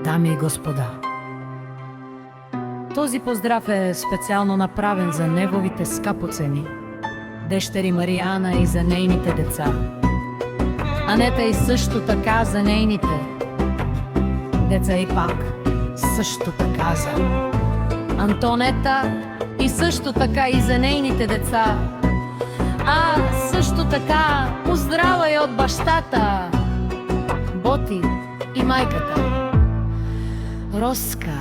Дами и господа, този поздрав е специјално направен за неговите скапоцени дештери Маријана и за нејните деца. Анета и също така за нејните деца и пак също така за Антонета и също така и за нејните деца. А също така поздрава и од баштата Боти и мајката Роска.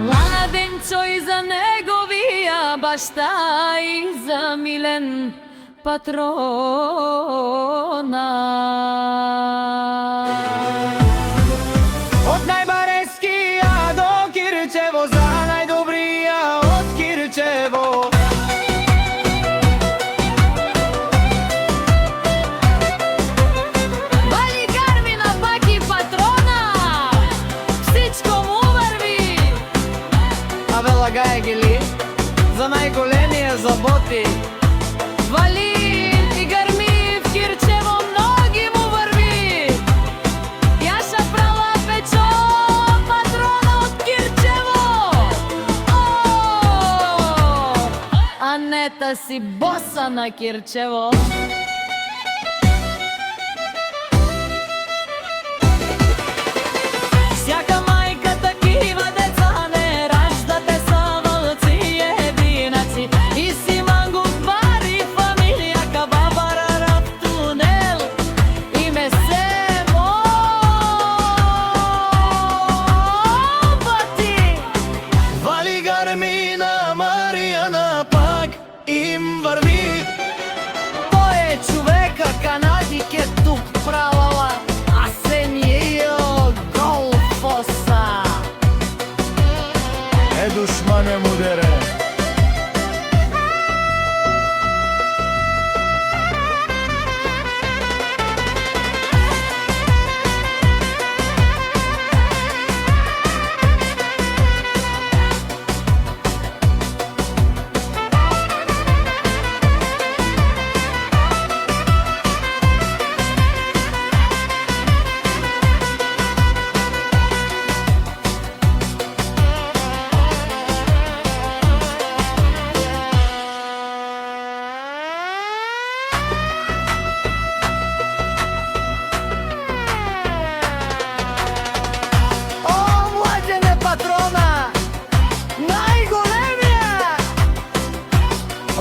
Младенцо и за неговија башта и за милен патрона. Од најбарескија до Кирчево, за најдобрија од Кирчево. Вали Гармина, пак и патрона, всичко му върви. Абе лагај ги ли, за најголемија заботи. Вали и Гарми в Кирчево, многи му върви. Јаша права печо, патрона од Кирчево. О, Анета си боса на Кирчево. Сяка мајка такива деца не ражда, те са вълци единаци. И си мангут бари фамилија кабабара в тунел. Име се Боти. Вали Гармина, Маријана, пак им върви. Тој е човека канадике тук правала, а се није голфоса. Е душмане му дере.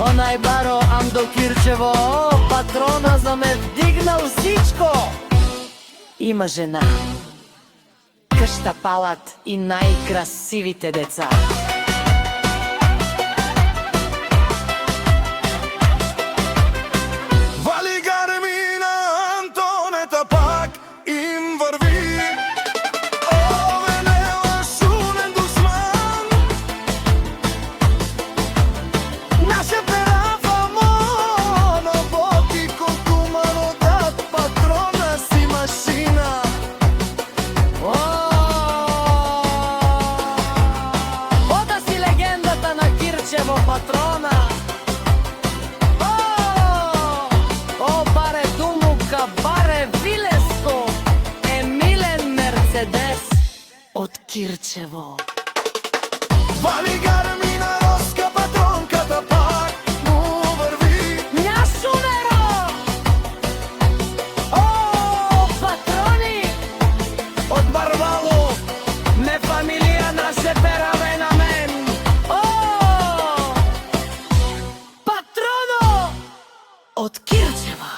Онај баро Андо Кирчево, патрона за ме вдигнал всичко. Има жена, къща палат и најкрасивите деца. Вали Гармина, Антонета, пак им върви. Патрона. О, баре Думука, баре Вилеско, Емилен Мерцедес од Кирчево. Вали Гармина, Роска, патронката пак му върви. Няшунеро! О, патрони од Барвало, не фамилија наше пераве на мен. От Кирчева.